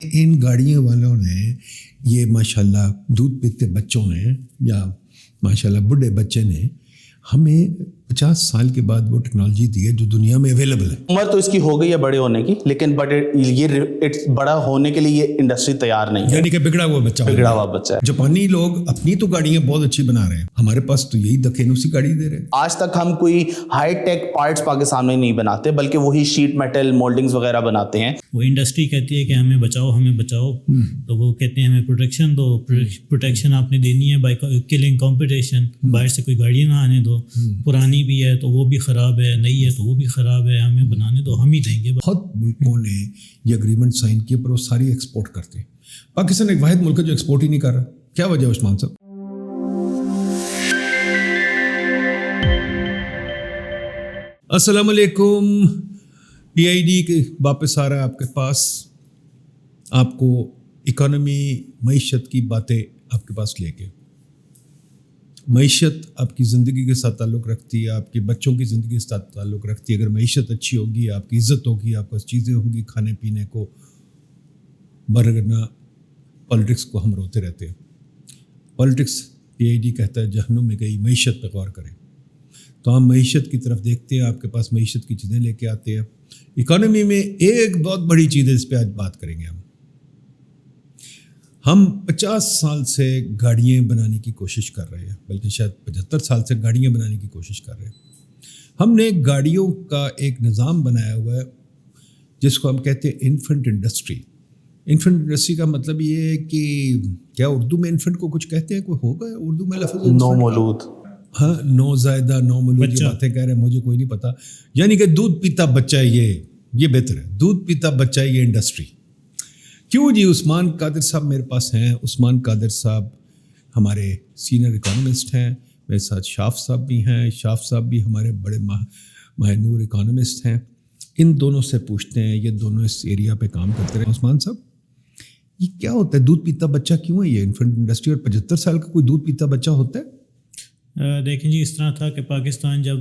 ان گاڑیوں والوں نے یہ ماشاءاللہ دودھ پیتے بچوں نے یا ماشاءاللہ بڑھے بچے نے ہمیں 50 سال کے بعد وہ ٹیکنالوجی دی ہے جو دنیا میں اویلیبل ہے. عمر تو اس کی ہو گئی ہے بڑے ہونے کی، لیکن یہ بڑا ہونے کے لیے یہ انڈسٹری تیار نہیں ہے، یعنی کہ بگڑا ہوا بچہ ہے. جاپانی لوگ اپنی تو گاڑیاں بہت اچھی بنا رہے ہیں، ہمارے پاس تو یہی دکینوسی گاڑی دے رہے ہیں. آج تک ہم کوئی ہائی ٹیک پارٹس پاکستان میں نہیں بناتے، بلکہ وہی شیٹ میٹل مولڈنگز وغیرہ بناتے ہیں. وہ انڈسٹری کہتی ہے کہ ہمیں بچاؤ تو وہ کہتے ہیں ہمیں پروٹیکشن دو. پروٹیکشن آپ نے دینی ہے بائی کلنگ کمپٹیشن. باہر سے کوئی گاڑی نہ آنے دو، پرانی بھی ہے تو وہ بھی خراب ہے، نئی ہے تو وہ بھی خراب ہے، ہمیں بنانے دو، ہم ہی دیں گے. بہت ملکوں نے یہ اگریمنٹ سائن کیے پر وہ ساری ایکسپورٹ کرتے ہیں. پاکستان ایک واحد ملک ہے جو ایکسپورٹ ہی نہیں کر رہا. کیا وجہ ہے عثمان صاحب؟ السلام علیکم. PID کے واپس آ رہا ہے آپ کے پاس، آپ کو اکانومی معیشت کی باتیں آپ کے پاس لے کے. معیشت آپ کی زندگی کے ساتھ تعلق رکھتی ہے، آپ کے بچوں کی زندگی کے ساتھ تعلق رکھتی ہے. اگر معیشت اچھی ہوگی آپ کی عزت ہوگی، آپ کے پاس چیزیں ہوں گی کھانے پینے کو. ورنہ پالیٹکس کو ہم روتے رہتے ہیں. پالیٹکس PID کہتا ہے جہنم میں گئی، معیشت پہ غور کریں. تو ہم معیشت کی طرف دیکھتے ہیں، آپ کے پاس معیشت کی چیزیں لے کے آتے ہیں. اکانومی میں ایک بہت بڑی چیز ہے، اس پہ آج بات کریں گے. ہم 50 سال سے گاڑیاں بنانے کی کوشش کر رہے ہیں، بلکہ شاید 75 سال سے گاڑیاں بنانے کی کوشش کر رہے ہیں. ہم نے گاڑیوں کا ایک نظام بنایا ہوا ہے جس کو ہم کہتے ہیں انفنٹ انڈسٹری. انفنٹ انڈسٹری کا مطلب یہ ہے کہ کیا اردو میں انفنٹ کو کچھ کہتے ہیں؟ کوئی ہوگا اردو میں لفظ؟ نومولود. ہاں، نوزائیدہ، نومولود، یہ باتیں کہہ رہے ہیں، مجھے کوئی نہیں پتا. یعنی کہ دودھ پیتا بچہ ہے، یہ بہتر ہے، دودھ پیتا بچہ ہے یہ انڈسٹری. کیوں جی؟ عثمان قادر صاحب میرے پاس ہیں. عثمان قادر صاحب ہمارے سینئر اکانومسٹ ہیں. میرے ساتھ شاف صاحب بھی ہیں. شاف صاحب بھی ہمارے بڑے ماہ نور اکانومسٹ ہیں. ان دونوں سے پوچھتے ہیں، یہ دونوں اس ایریا پہ کام کرتے رہے. عثمان صاحب، یہ کیا ہوتا ہے؟ دودھ پیتا بچہ کیوں ہے یہ انفنٹ انڈسٹری؟ اور 75 سال کا کوئی دودھ پیتا بچہ ہوتا ہے؟ دیکھیں جی، اس طرح تھا کہ پاکستان جب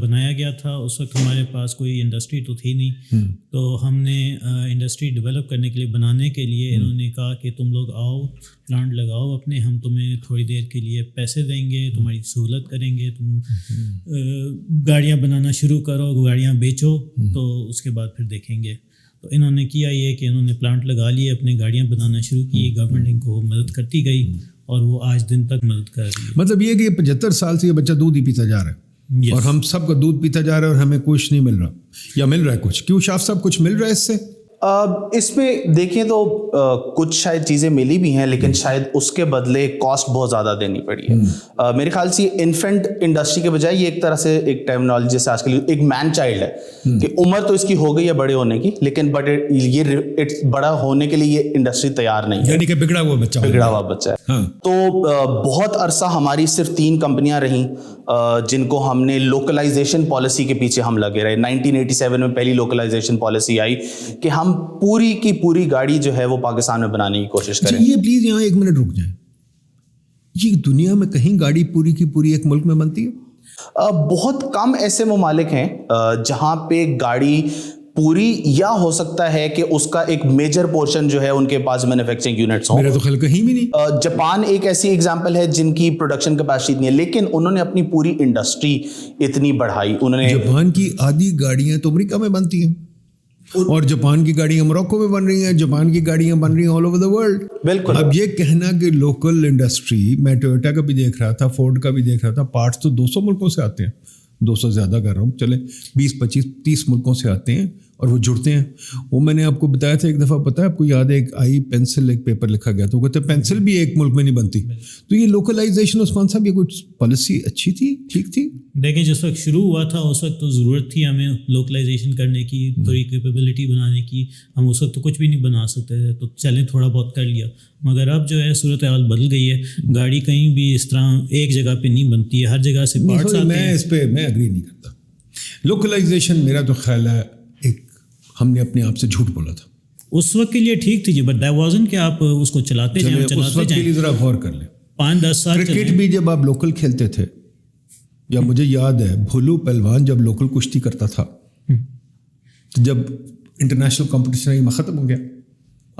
بنایا گیا تھا اس وقت ہمارے پاس کوئی انڈسٹری تو تھی نہیں. تو ہم نے انڈسٹری ڈیولپ کرنے کے لیے، بنانے کے لیے انہوں نے کہا کہ تم لوگ آؤ، پلانٹ لگاؤ اپنے، ہم تمہیں تھوڑی دیر کے لیے پیسے دیں گے، تمہاری سہولت کریں گے، تم گاڑیاں بنانا شروع کرو، گاڑیاں بیچو، تو اس کے بعد پھر دیکھیں گے. تو انہوں نے کیا یہ کہ انہوں نے پلانٹ لگا لیے، اپنے گاڑیاں بنانا شروع کی. گورنمنٹ ان کو مدد کرتی گئی اور وہ آج دن تک مدد کر رہی ہے. مطلب یہ کہ 75 سال سے یہ بچہ دودھ ہی پیتا جا رہا ہے. اور ہم سب کو دودھ پیتا جا رہا ہے اور ہمیں کچھ نہیں مل رہا، یا مل رہا ہے کچھ. کیوں شاف صاحب، کچھ مل رہا ہے اس سے؟ اس میں دیکھیں تو کچھ شاید چیزیں ملی بھی ہیں، لیکن شاید اس کے بدلے کاسٹ بہت زیادہ دینی پڑی ہے. میرے خیال سے انفنٹ انڈسٹری کے بجائے یہ ایک طرح سے ایک ٹرمینالوجی جیسے آج کل ایک مین چائلڈ ہے کہ عمر تو اس کی ہو گئی ہے بڑے ہونے کی، لیکن یہ بڑا ہونے کے لیے یہ انڈسٹری تیار نہیں ہے، یعنی کہ بگڑا ہوا بچہ ہے. تو بہت عرصہ ہماری صرف 3 کمپنیاں رہیں جن کو ہم نے لوکلائزیشن پالیسی کے پیچھے ہم لگے رہے. 1987 میں پہلی لوکلائزیشن پالیسی آئی کہ ہم پوری کی پوری گاڑی جو ہے وہ پاکستان میں بنانے کی کوشش کریں. یہ پلیز یہاں 1 منٹ رک جائیں. یہ دنیا میں کہیں گاڑی پوری کی پوری ایک ملک میں بنتی ہے؟ بہت کم ایسے ممالک ہیں جہاں پہ گاڑی پوری، یا ہو سکتا ہے کہ اس کا ایک میجر پورشن جو ہے ان کے پاس مینوفیکچرنگ یونٹس ہوں. میرا تو خیال کہیں بھی نہیں. جاپان ایک ایسی ایگزامپل ہے جن کی پروڈکشن کیپیسٹی اتنی ہے، لیکن انہوں نے اپنی پوری انڈسٹری اتنی بڑھائی. انہوں نے جاپان کی آدھی گاڑیاں تو امریکہ میں بنتی ہیں، اور جاپان کی گاڑیاں موروکو میں بن رہی ہیں، جاپان کی گاڑیاں بن رہی ہیں آل اوور دا ورلڈ. بالکل. اب یہ کہنا کہ لوکل انڈسٹری، میں ٹویوٹا کا بھی دیکھ رہا تھا، فورڈ کا بھی دیکھ رہا تھا، پارٹس تو 200 ملکوں سے آتے ہیں. 200 زیادہ کر رہا ہوں، چلے 20 25 30 ملکوں سے آتے ہیں اور وہ جڑتے ہیں. وہ میں نے آپ کو بتایا تھا ایک دفعہ، پتہ ہے آپ کو یاد ہے، ایک آئی پینسل ایک پیپر لکھا گیا تھا، وہ کہتے ہیں پینسل بھی ایک ملک میں نہیں بنتی. تو یہ لوکلائزیشن عثمان صاحب، یہ کچھ پالیسی اچھی تھی، ٹھیک تھی؟ دیکھیں جس وقت شروع ہوا تھا اس وقت تو ضرورت تھی ہمیں لوکلائزیشن کرنے کی، تھوڑی کیپیبلٹی بنانے کی. ہم اس وقت تو کچھ بھی نہیں بنا سکتے تھے، تو چلیں تھوڑا بہت کر لیا. مگر اب جو ہے صورتحال بدل گئی ہے. گاڑی کہیں بھی اس طرح ایک جگہ پہ نہیں بنتی ہے، ہر جگہ سے پارٹس آتے ہیں. میں اس پہ میں اگری نہیں کرتا. لوکلائزیشن میرا تو خیال ہے ایک ہم نے اپنے آپ سے جھوٹ بولا تھا. اس وقت کے لیے ٹھیک تھی جی، بٹ دیٹ وازنٹ کہ آپ اس کو چلاتے جائیں. اس وقت کے لیے ذرا غور کر لیں. 5-10 سال کرکٹ بھی جب آپ لوکل کھیلتے تھے، یا مجھے یاد ہے بھولو پہلوان جب لوکل کشتی کرتا تھا، تو جب انٹرنیشنل کمپٹیشن ختم ہو گیا،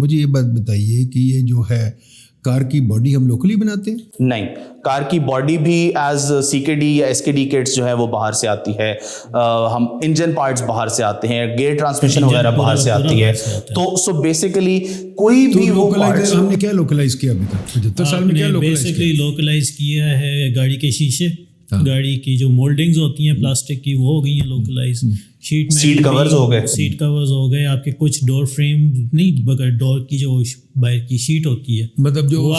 مجھے یہ بات بتائیے کہ یہ جو ہے کار کی باڈی ہم لوکلی بناتے ہیں؟ نہیں, کار کی باڈی بھی ایز CKD یا SKD کٹس جو ہے وہ باہر سے آتی ہے, ہم انجن پارٹس باہر سے آتے ہیں, گیئر ٹرانسمیشن وغیرہ باہر سے آتی ہے. تو سو بیسیکلی کوئی بھی وہ پارٹس ہم نے کیا لوکلائز کیا ابھی تک 75 سال میں؟ کیا بیسیکلی لوکلائز کیا ہے گاڑی کے شیشے, گاڑی کی جو مولڈنگز ہوتی ہیں پلاسٹک کی وہ ہو گئی ہیں لوکلائز. سیٹ کورز ہو گئے, سیٹ کورز ہو گئے آپ کے, کچھ ڈور فریم نہیں بغیر ڈور کی جو باہر کی شیٹ ہوتی ہے, مطلب جو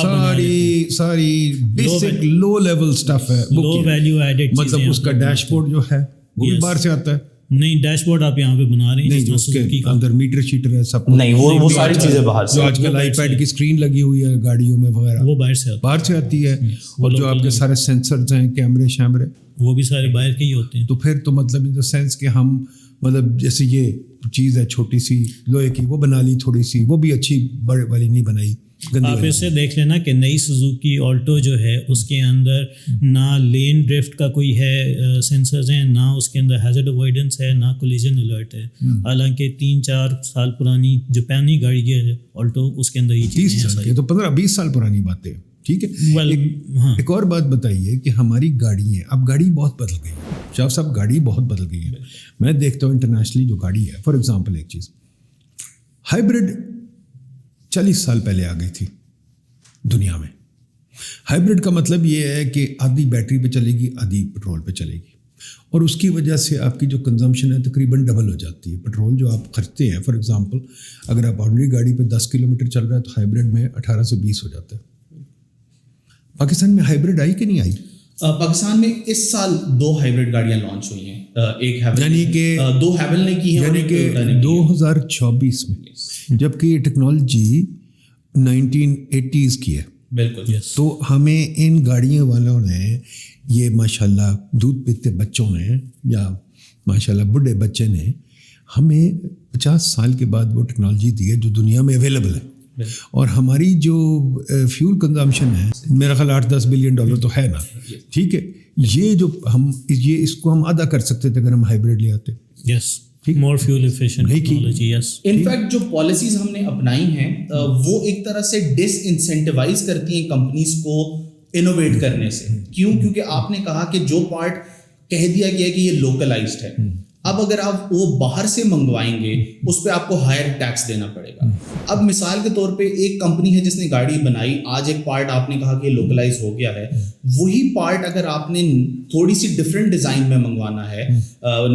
ساری بیسک لو لیول سٹف ہے, لو ویلیو ایڈڈ, مطلب اس کا ڈیش بورڈ جو ہے وہ بھی باہر سے آتا ہے. نہیں, ڈیش بورڈ آپ یہاں پہ بنا رہے ہیں, نہیں اس کے اندر میٹر شیٹر ہے سب, نہیں وہ ساری چیزیں باہر سے. جو آج کل آئی پیڈ کی اسکرین لگی ہوئی ہے گاڑیوں میں وغیرہ وہ باہر سے آتی ہے, اور جو آپ کے سارے سینسرز ہیں, کیمرے شیمرے, وہ بھی سارے باہر کے ہی ہوتے ہیں. تو پھر تو مطلب ان دا سینس کہ ہم مطلب جیسے یہ چیز ہے چھوٹی سی لوہے کی, وہ بنا لی تھوڑی سی, وہ بھی اچھی بڑے والی نہیں بنائی. آپ اس سے دیکھ لینا کہ نئی سوزوکی آلٹو جو ہے اس کے اندر نہ لین ڈرفٹ کا کوئی ہے سینسرز ہیں, نہ اس کے اندر ہیزرڈ اوائیڈنس ہے, نہ کولیجن الرٹ ہے. حالانکہ 3-4 سال پرانی جاپانی گاڑی ہے آلٹو, اس کے اندر یہ 30 سال کی, تو 15-20 سال پرانی باتیں. ٹھیک ہے, ایک اور بات بتائیے کہ ہماری گاڑی ہے, اب گاڑی بہت بدل گئی ہے شاہ صاحب, گاڑی بہت بدل گئی ہے. میں دیکھتا ہوں انٹرنیشنلی جو گاڑی ہے, فار ایگزامپل ایک چیز, ہائیبرڈ 40 سال پہلے آ گئی تھی دنیا میں. ہائیبرڈ کا مطلب یہ ہے کہ آدھی بیٹری پہ چلے گی, آدھی پٹرول پہ چلے گی, اور اس کی وجہ سے آپ کی جو کنزمپشن ہے تقریباً ڈبل ہو جاتی ہے. پٹرول جو آپ خرچتے ہیں, فار ایگزامپل اگر آپ آرڈنری گاڑی پہ 10 کلومیٹر چل رہا ہے تو ہائیبرڈ میں 18 سے 20 ہو جاتا ہے. پاکستان میں ہائیبرڈ آئی کہ نہیں آئی؟ پاکستان میں اس سال 2 ہائیبرڈ گاڑیاں لانچ ہوئی ہیں, ایک ہیول, یعنی کہ 2 ہیول نے کی ہیں, یعنی کہ 2024 میں, جبکہ یہ ٹیکنالوجی 1980s کی ہے. بالکل. تو ہمیں ان گاڑیوں والوں نے یہ ماشاءاللہ دودھ پیتے بچوں نے یا ماشاءاللہ بڑھے بچے نے ہمیں 50 سال کے بعد وہ ٹیکنالوجی دی ہے جو دنیا میں اویلیبل ہے. اور ہماری جو فیول کنزمپشن ہے میرا خیال $8-10 بلین تو ہے نا. ٹھیک ہے, یہ جو ہم اس کو ہم آدھا کر سکتے تھے اگر ہم ہائیبرڈ لے آتے. یس, مور فیول ایفیشینٹ ٹیکنالوجی. یس, انفیکٹ جو پالیسیز ہم نے اپنائی ہیں وہ ایک طرح سے ڈس انسینٹیوائز کرتی ہیں کمپنیز کو انوویٹ کرنے سے. کیوں؟ کیونکہ آپ نے کہا کہ جو پارٹ کہہ دیا گیا کہ یہ لوکلائزڈ ہے, اب اگر آپ وہ باہر سے منگوائیں گے اس پہ آپ کو ہائر ٹیکس دینا پڑے گا. اب مثال کے طور پہ ایک کمپنی ہے جس نے گاڑی بنائی, آج ایک پارٹ آپ نے کہا کہ لوکلائز ہو گیا ہے, وہی پارٹ اگر آپ نے تھوڑی سی ڈفرینٹ ڈیزائن میں منگوانا ہے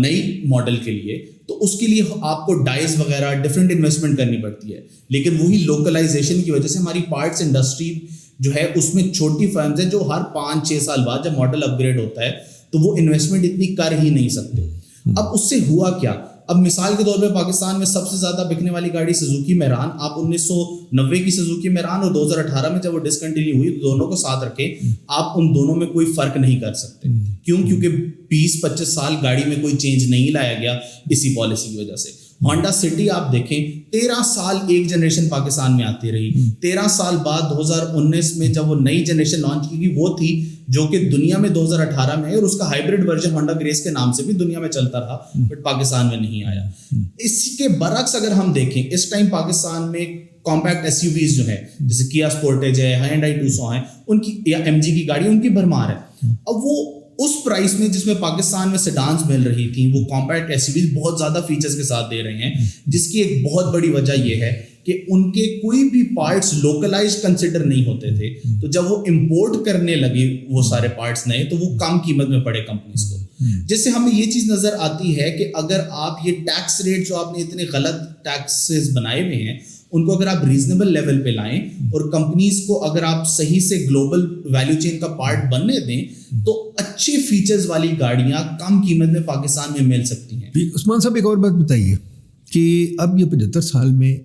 نئی ماڈل کے لیے تو اس کے لیے آپ کو ڈائز وغیرہ ڈفرینٹ انویسٹمنٹ کرنی پڑتی ہے. لیکن وہی لوکلائزیشن کی وجہ سے ہماری پارٹس انڈسٹری جو ہے اس میں چھوٹی فرمز ہیں جو ہر 5-6 سال بعد جب ماڈل اپ گریڈ ہوتا ہے تو وہ انویسٹمنٹ اتنی کر ہی نہیں سکتے. اب اس سے ہوا کیا؟ اب مثال کے طور پہ پاکستان میں سب سے زیادہ بکنے والی گاڑی سوزوکی میران, آپ 1990 کی سوزوکی میران اور 2018 میں جب وہ ڈسکنٹینیو ہوئی تو دونوں کو ساتھ رکھے آپ ان دونوں میں کوئی فرق نہیں کر سکتے. کیوں؟ کیونکہ 20-25 سال گاڑی میں کوئی چینج نہیں لایا گیا اسی پالیسی کی وجہ سے. ہونڈا سٹی آپ دیکھیں 13 سال ایک جنریشن پاکستان میں آتی رہی, 13 سال بعد 2019 میں جب وہ نئی جنریشن لانچ کی گئی وہ تھی جو کہ دنیا میں 2018 میں ہے, اور اس کا ہائیبرڈ ورژن ہونڈا گریس کے نام سے بھی دنیا میں چلتا رہا بٹ پاکستان میں نہیں آیا. اس کے برعکس اگر ہم دیکھیں اس ٹائم پاکستان میں کمپیکٹ SUVs جو ہے جیسے کیا سپورٹیج ہے, ہائنڈائی 200 ہیں, ان کی یا MG کی گاڑی ان کی بھرمار ہے. اب وہ اس پرائس میں جس میں پاکستان میں سیڈانز مل رہی تھیں وہ کمپیکٹ SUVs بہت زیادہ فیچرز کے ساتھ دے رہے ہیں, جس کی ایک بہت بڑی وجہ یہ ہے کہ ان کے کوئی بھی پارٹس لوکلائز کنسیڈر نہیں ہوتے تھے. تو جب وہ امپورٹ کرنے لگے وہ سارے پارٹس نئے تو وہ کم قیمت میں پڑے کمپنیز کو, جس سے ہمیں یہ چیز نظر آتی ہے کہ اگر آپ یہ ٹیکس ریٹ جو آپ نے اتنے غلط ٹیکسز بنائے ہوئے ہیں ان کو اگر آپ ریزنیبل لیول پہ لائیں اور کمپنیز کو اگر آپ صحیح سے گلوبل ویلیو چین کا پارٹ بننے دیں تو اچھے فیچرز والی گاڑیاں کم قیمت میں پاکستان میں مل سکتی ہیں. عثمان صاحب ایک اور بات بتائیے کہ اب یہ 75 سال میں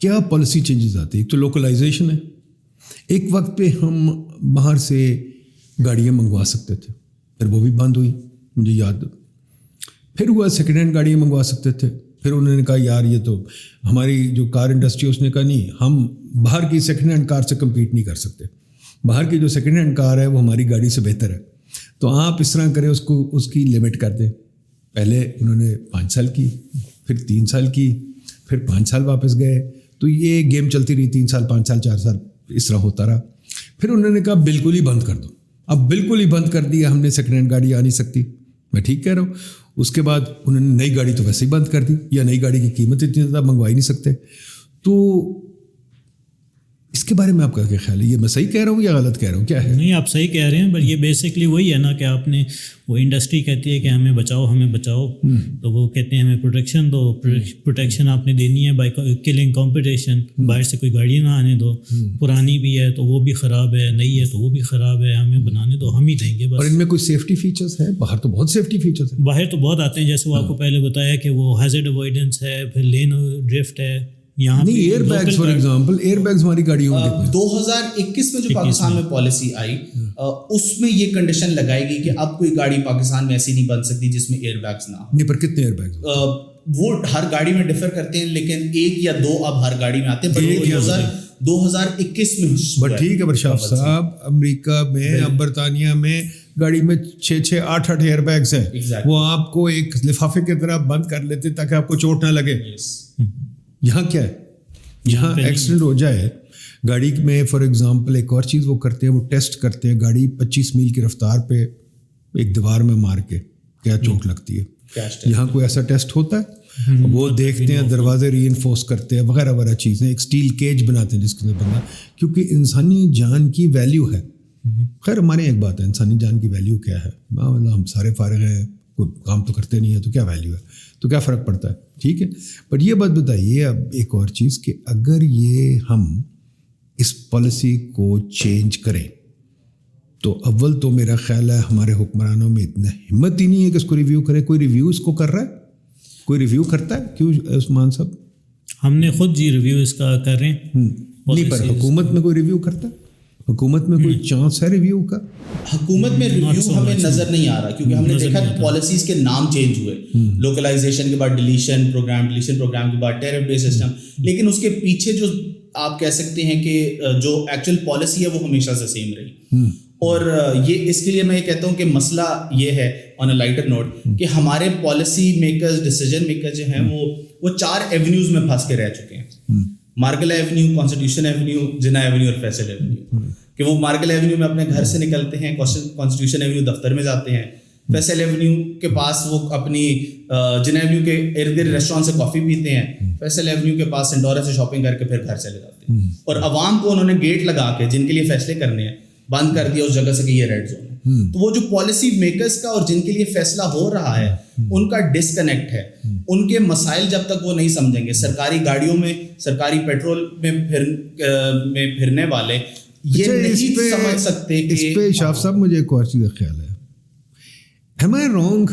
کیا پالیسی چینجز آتی ہیں؟ ایک تو لوکلائزیشن ہے, ایک وقت پہ ہم باہر سے گاڑیاں منگوا سکتے تھے, پھر وہ بھی بند ہوئی مجھے یاد, پھر ہوا سیکنڈ ہینڈ گاڑیاں منگوا سکتے تھے, پھر انہوں نے کہا یار یہ تو ہماری جو کار انڈسٹری اس نے کہا نہیں ہم باہر کی سیکنڈ ہینڈ کار سے کمپیٹ نہیں کر سکتے, باہر کی جو سیکنڈ ہینڈ کار ہے وہ ہماری گاڑی سے بہتر ہے, تو آپ اس طرح کریں اس کی لمٹ کر دیں. پہلے انہوں نے 5 سال کی, پھر 3 سال کی, پھر 5 سال واپس گئے, تو یہ گیم چلتی رہی 3 سال 5 سال 4 سال اس طرح ہوتا رہا. پھر انہوں نے کہا بالکل ہی بند کر دو. اب بالکل ہی بند کر دیا ہم نے, سیکنڈ ہینڈ گاڑی آ نہیں سکتی. میں ٹھیک کہہ رہا ہوں. اس کے بعد انہوں نے نئی گاڑی تو ویسے ہی بند کر دی, یا نئی گاڑی کی قیمت اتنی زیادہ منگوا ہی نہیں سکتے. تو اس کے بارے میں آپ کا کیا خیال ہے؟ یہ میں صحیح کہہ رہا ہوں یا غلط کہہ رہا ہوں؟ کیا ہے؟ نہیں, آپ صحیح کہہ رہے ہیں, پر یہ بیسکلی وہی ہے نا کہ آپ نے, وہ انڈسٹری کہتی ہے کہ ہمیں بچاؤ ہمیں بچاؤ, تو وہ کہتے ہیں ہمیں پروٹیکشن دو. پروٹیکشن آپ نے دینی ہے بائی کلنگ کمپٹیشن. باہر سے کوئی گاڑی نہ آنے دو, پرانی بھی ہے تو وہ بھی خراب ہے, نئی ہے تو وہ بھی خراب ہے, ہمیں بنانے دو, ہم ہی دیں گے بس. اور ان میں کوئی سیفٹی فیچرز ہے؟ باہر تو بہت سیفٹی فیچرز ہیں. باہر تو بہت آتے ہیں, جیسے وہ آپ کو پہلے بتایا کہ وہ ہیزارڈ اوائڈنس ہے, پھر لین ڈرفٹ ہے. یہاں نہیں, air bags for example, air bags ہماری گاڑیوں میں 2021 میں جو پاکستان میں پالیسی آئی, اس میں یہ کنڈیشن لگائی گئی کہ اب کوئی گاڑی پاکستان میں ایسی نہیں بن سکتی جس میں ایئر بیگز نہ ہو. نہیں, پر کتنے ایئر بیگز؟ وہ ہر گاڑی میں ڈفر کرتے ہیں, لیکن 1 یا 2 اب ہر گاڑی میں آتے ہیں. 2021 میں بٹ ٹھیک ہے برشاف صاحب, امریکہ میں, اب برطانیہ میں گاڑی میں 6 8 ایئر بیگز ہیں. وہ آپ کو ایک لفافے کی طرح بند کر لیتے تاکہ آپ کو چوٹ نہ لگے. یہاں کیا ہے, یہاں ایکسیڈنٹ ہو جائے گاڑی میں فار ایگزامپل, ایک اور چیز وہ کرتے ہیں, وہ ٹیسٹ کرتے ہیں گاڑی 25 میل کی رفتار پہ ایک دیوار میں مار کے کیا چوٹ لگتی ہے. یہاں کوئی ایسا ٹیسٹ ہوتا ہے؟ وہ دیکھتے ہیں, دروازے ری انفورس کرتے ہیں وغیرہ وغیرہ چیزیں, ایک اسٹیل کیج بناتے ہیں جس کے بندہ, کیونکہ انسانی جان کی ویلیو ہے. خیر ہمارے ایک بات ہے, انسانی جان کی ویلیو کیا ہے؟ ہم سارے فارغ ہیں, کوئی کام تو کرتے نہیں ہیں, تو کیا ویلیو ہے, تو کیا فرق پڑتا ہے؟ ٹھیک ہے, بٹ یہ بات بتائیے اب ایک اور چیز کہ اگر یہ ہم اس پالیسی کو چینج کریں تو اول تو میرا خیال ہے ہمارے حکمرانوں میں اتنا ہمت ہی نہیں ہے کہ اس کو ریویو کرے. کوئی ریویو اس کو کر رہا ہے؟ کوئی ریویو کرتا ہے؟ کیوں عثمان صاحب؟ ہم نے خود جی ریویو اس کا کر رہے ہیں. نہیں, پر حکومت میں کوئی ریویو کرتا ہے؟ حکومت میں کوئی چانس ہے ریویو کا؟ حکومت میں ریویو ہمیں نظر نہیں آ رہا, کیونکہ ہم نے دیکھا پالیسیز کے نام چینج ہوئے, لوکلائزیشن کے بعد ڈیلیشن پروگرام کے بعد ٹیرف بیس سسٹم, لیکن اس کے پیچھے جو آپ کہہ سکتے ہیں کہ جو ایکچوئل پالیسی ہے وہ ہمیشہ سے سیم رہی. اور یہ اس کے لیے میں یہ کہتا ہوں کہ مسئلہ یہ ہے آن اے لائٹر نوٹ کہ ہمارے پالیسی میکرز, ڈیسیجن میکر جو ہیں وہ 4 ایونیوز میں پھنس کے رہ چکے ہیں. مارگلا ایونیو, کانسٹیٹیوشن ایونیو, جناح ایونیو اور فیصل ایونیو. کہ وہ مارگلا ایونیو میں اپنے گھر سے نکلتے ہیں, کانسٹیٹیوشن ایونیو دفتر میں جاتے ہیں, فیصل ایونیو کے پاس وہ اپنی جناح ایونیو کے ارد گرد ریسٹورینٹ سے کافی پیتے ہیں, فیصل ایونیو کے پاس سنڈورا سے شاپنگ کر کے پھر گھر چلے جاتے ہیں. اور عوام کو انہوں نے گیٹ لگا کے جن کے لیے فیصلے کرنے ہیں بند کر دیا اس جگہ سے کہ یہ ریڈ زون ہے. تو وہ جو پالیسی میکرز کا اور جن کے لیے فیصلہ ہو رہا ہے ان کا ڈسکنیکٹ ہے. ان کے مسائل جب تک وہ نہیں سمجھیں گے, سرکاری گاڑیوں میں, سرکاری پیٹرول میں پھرنے والے یہ نہیں سمجھ سکتے. اس پہ شاف صاحب مجھے ایک اور چیز کا خیال ہے, am I wrong,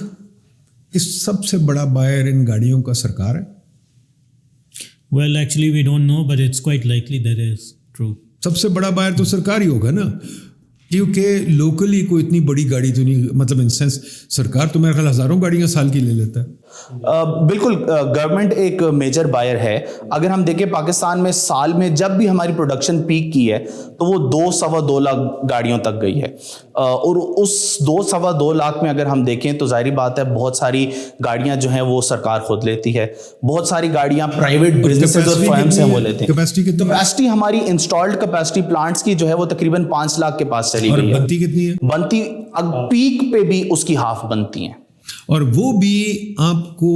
اس سب سے بڑا بائر ان گاڑیوں کا سرکار ہے؟ Well, actually we don't know, but it's quite likely that is true. سب سے بڑا بائر تو سرکار ہی ہوگا نا, کیونکہ لوکلی کوئی اتنی بڑی گاڑی تو نہیں, مطلب ان سینس سرکار تو میرے خیال ہزاروں گاڑیاں سال کی لے لیتا ہے. بالکل, گورنمنٹ ایک میجر بائر ہے. اگر ہم دیکھیں پاکستان میں سال میں جب بھی ہماری پروڈکشن پیک کی ہے تو وہ 2-2.25 لاکھ گاڑیوں تک گئی ہے. اور اس 2-2.25 لاکھ میں اگر ہم دیکھیں تو ظاہری بات ہے بہت ساری گاڑیاں جو ہیں وہ سرکار خود لیتی ہے, بہت ساری گاڑیاں پرائیویٹ بزنسز اور فرمز ہیں وہ لیتے ہیں. کیپیسٹی ہماری انسٹالڈ کیپیسٹی پلانٹس کی جو ہے وہ تقریباً 5 لاکھ کے پاس چلی گئی ہے. بنتی کتنی ہے؟ بنتی پیک پہ بھی اس کی ہاف بنتی ہیں. اور وہ بھی آپ کو,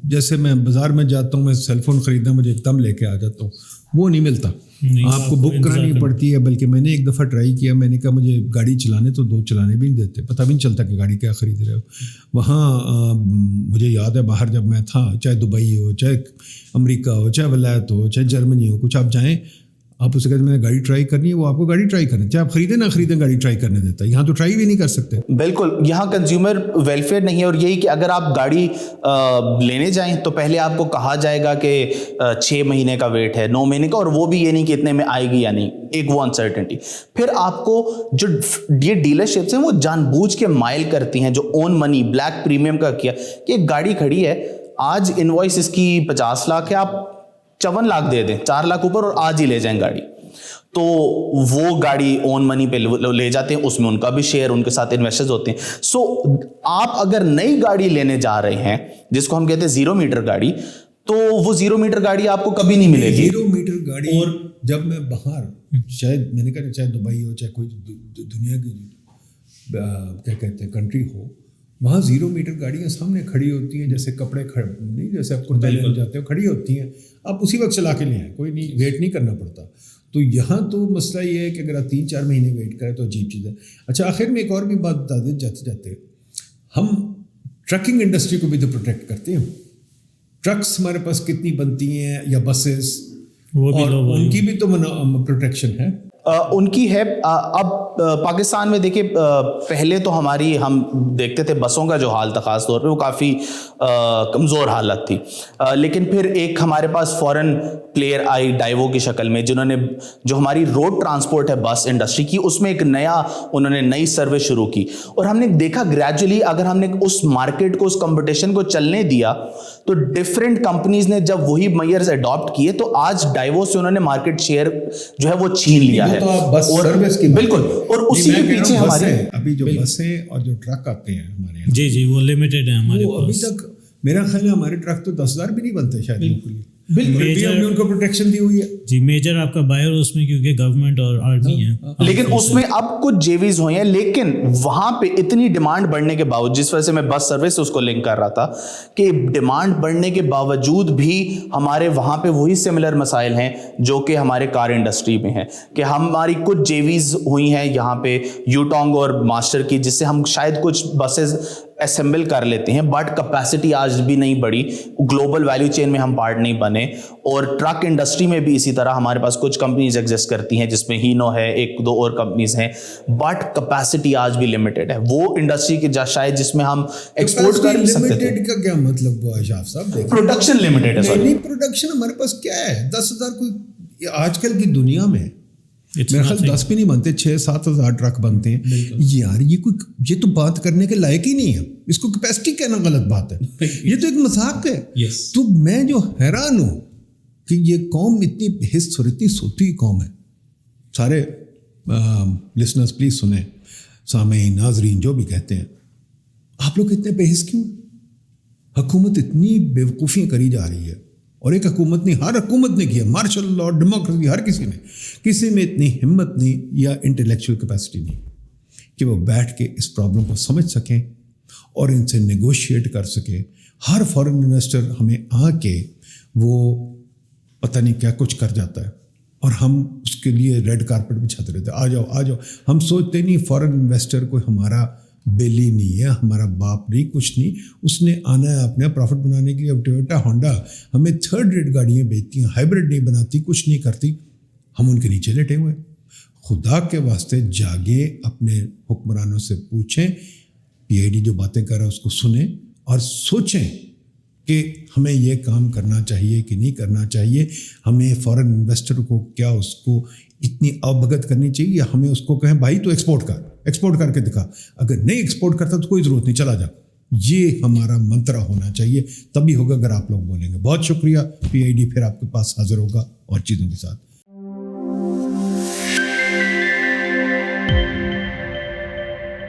جیسے میں بازار میں جاتا ہوں, میں سیل فون خریدنا, مجھے ایک دم لے کے آ جاتا ہوں, وہ نہیں ملتا. آپ کو بک کرانی پڑتی ہے. بلکہ میں نے ایک دفعہ ٹرائی کیا, میں نے کہا مجھے گاڑی چلانے تو 2 چلانے بھی نہیں دیتے, پتہ بھی نہیں چلتا کہ گاڑی کیا خرید رہے ہو. وہاں مجھے یاد ہے باہر جب میں تھا, چاہے دبئی ہو, چاہے امریکہ ہو, چاہے ولایت ہو, چاہے جرمنی ہو, کچھ آپ جائیں, آپ اسے کہتے ہیں میں نے گاڑی ٹرائی کرنی ہے, وہ آپ کو گاڑی ٹرائی کرنا, چاہے آپ خریدیں نہ خریدیں گاڑی ٹرائی کرنے دیتا ہے. یہاں تو ٹرائی بھی نہیں کر سکتے. بالکل, یہاں کنزیومر ویلفیئر نہیں ہے. اور یہی کہ اگر آپ گاڑی لینے جائیں تو پہلے آپ کو کہا جائے گا کہ 6 مہینے کا ویٹ ہے, 9 مہینے کا, اور وہ بھی یہ نہیں کہ اتنے میں آئے گی یا نہیں, ایک وہ انسرٹنٹی. پھر آپ کو جو یہ ڈیلر شپس ہیں وہ جان بوجھ کے مائل کرتی ہیں, جو اون منی بلیک پریمیم کا کیا کہ ایک گاڑی کھڑی ہے, آج انوائس اس کی 50 لاکھ ہے, آپ 54 لاکھ دے دیں, 4 لاکھ اوپر, اور آج ہی لے جائیں گاڑی. تو وہ گاڑی اون منی پہ لے جاتے ہیں, اس میں ان کا بھی شیئر, ان کے ساتھ انویسٹرز ہوتے ہیں. سو آپ اگر نئی گاڑی لینے جا رہے ہیں جس کو ہم کہتے ہیں 0 میٹر گاڑی, تو وہ 0 میٹر گاڑی آپ کو کبھی نہیں ملے گی. 0 میٹر گاڑی. اور جب میں باہر شاید میں نے کہا چاہے دبئی ہو چاہے کوئی دنیا کی کیا کہتے ہیں کنٹری ہو, وہاں 0 میٹر گاڑیاں سامنے کھڑی ہوتی ہیں جیسے کپڑے نہیں جیسے آپ کرتا لینے جاتے ہو کھڑی ہوتی ہیں, آپ اسی وقت چلا کے لے آئیں, کوئی نہیں ویٹ نہیں کرنا پڑتا. تو یہاں تو مسئلہ یہ ہے کہ اگر آپ 3-4 مہینے ویٹ کریں تو عجیب چیز ہے. اچھا آخر میں ایک اور بھی بات بتا دیں جاتے جاتے, ہم ٹرکنگ انڈسٹری کو بھی تو پروٹیکٹ کرتے ہیں. ٹرکس ہمارے پاس کتنی بنتی ہیں یا بسیز, اور ان کی بھی تو پروٹیکشن ہے. ان کی ہے. اب پاکستان میں دیکھیں پہلے تو ہم دیکھتے تھے بسوں کا جو حال تھا خاص طور پہ وہ کافی کمزور حالت تھی, لیکن پھر ایک ہمارے پاس فورن پلیئر آئی ڈائیوو کی شکل میں, جنہوں نے جو ہماری روڈ ٹرانسپورٹ ہے بس انڈسٹری کی اس میں ایک انہوں نے نئی سروس شروع کی, اور ہم نے دیکھا گریجولی اگر ہم نے اس مارکیٹ کو اس کمپٹیشن کو چلنے دیا تو ڈفرینٹ کمپنیز نے جب وہی میئرز اڈاپٹ کیے تو آج ڈائیوو سے انہوں نے مارکیٹ شیئر جو ہے وہ چھین لیا ہے. بالکل, اور اسی کے پیچھے ہمارے ابھی جو بسیں اور جو ٹرک آتے ہیں ہمارے یہاں, جی وہ لمیٹڈ ہیں ہمارے پاس. ابھی تک میرا خیال ہے ہمارے ٹرک تو 10,000 بھی نہیں بنتے شاید کے لیے. بالکل ہم نے ان کو پروٹیکشن دی ہوئی ہے. جی میجر آپ کا بائر اس میں کیونکہ گورنمنٹ اور آرمی ہے, لیکن اس میں اب کچھ جیویز ہوئی ہیں, لیکن وہاں پہ اتنی ڈیمانڈ بڑھنے کے باوجود, جس وجہ سے میں بس سروس اس کو لنک کر رہا تھا کہ ڈیمانڈ بڑھنے کے باوجود بھی ہمارے وہاں پہ وہی سملر مسائل ہیں جو کہ ہمارے کار انڈسٹری میں ہیں, کہ ہماری کچھ جیویز ہوئی ہیں یہاں پہ یوٹانگ اور ماسٹر کی, جس سے ہم شاید کچھ بسز اسمبل کر لیتے ہیں, بٹ کیپیسٹی آج بھی نہیں بڑھی, گلوبل ویلیو چین میں ہم پارٹ نہیں بنے. اور ٹرک انڈسٹری میں بھی اسی طرح ہمارے پاس کچھ کمپنیز ایگزسٹ کرتی ہیں جس میں ہینو ہے, 1-2 اور کمپنیز ہیں, بٹ کیپیسٹی آج بھی لمیٹڈ ہے. وہ انڈسٹری کے شاید جس میں ہم ایکسپورٹ کر سکتے تھے. لمیٹڈ کا کیا مطلب ہوا اشاف صاحب؟ دیکھیں پروڈکشن لمیٹڈ ہے. نہیں پروڈکشن ہمارے پاس کیا ہے, 10,000 کوئی آج کل کی دنیا میں میرے خیال 10 بھی نہیں بنتے, 6-7 ہزار ٹرک بنتے ہیں. یار یہ تو بات کرنے کے لائق ہی نہیں ہے, اس کو کیپیسٹی کہنا غلط بات ہے, یہ تو ایک مذاق ہے. تو میں جو حیران ہوں کہ یہ قوم اتنی حس اور اتنی سوتی قوم ہے. سارے لسنرز پلیز سنیں, سامعین ناظرین جو بھی کہتے ہیں, آپ لوگ اتنے بے حس کیوں ہیں؟ حکومت اتنی بیوقوفیاں کری جا رہی ہے, اور ایک حکومت نہیں, ہر حکومت نے کیا, مارشل لا اور ڈیموکریسی ہر کسی میں اتنی ہمت نہیں یا انٹلیکچوئل کیپیسٹی نہیں کہ وہ بیٹھ کے اس پرابلم کو سمجھ سکیں اور ان سے نیگوشیٹ کر سکیں. ہر فارن انویسٹر ہمیں آ کے وہ پتہ نہیں کیا کچھ کر جاتا ہے, اور ہم اس کے لیے ریڈ کارپٹ بچھاتے رہتے ہیں, آ جاؤ. ہم سوچتے نہیں فارن انویسٹر کوئی ہمارا بیلی نہیں ہے, ہمارا باپ نہیں, کچھ نہیں, اس نے آنا ہے اپنے پروفٹ بنانے کے لیے. اب ٹویوٹا ہونڈا ہمیں 3rd ریٹ گاڑیاں بیچتی ہیں, ہائیبرڈ نہیں بناتی, کچھ نہیں کرتی, ہم ان کے نیچے لیٹے ہوئے. خدا کے واسطے جاگے, اپنے حکمرانوں سے پوچھیں, PID جو باتیں کر رہا ہے اس کو سنیں اور سوچیں کہ ہمیں یہ کام کرنا چاہیے کہ نہیں کرنا چاہیے. ہمیں فارن انویسٹر کو کیا اس کو اتنی اوبھگت کرنی چاہیے, یا ہمیں اس کو کہیں بھائی تو ایکسپورٹ کر کے دکھا, اگر نہیں ایکسپورٹ کرتا تو کوئی ضرورت نہیں, چلا جا. یہ ہمارا منترا ہونا چاہیے, تبھی ہوگا اگر آپ لوگ بولیں گے. بہت شکریہ. PID پھر آپ کے پاس حاضر ہوگا اور چیزوں کے ساتھ.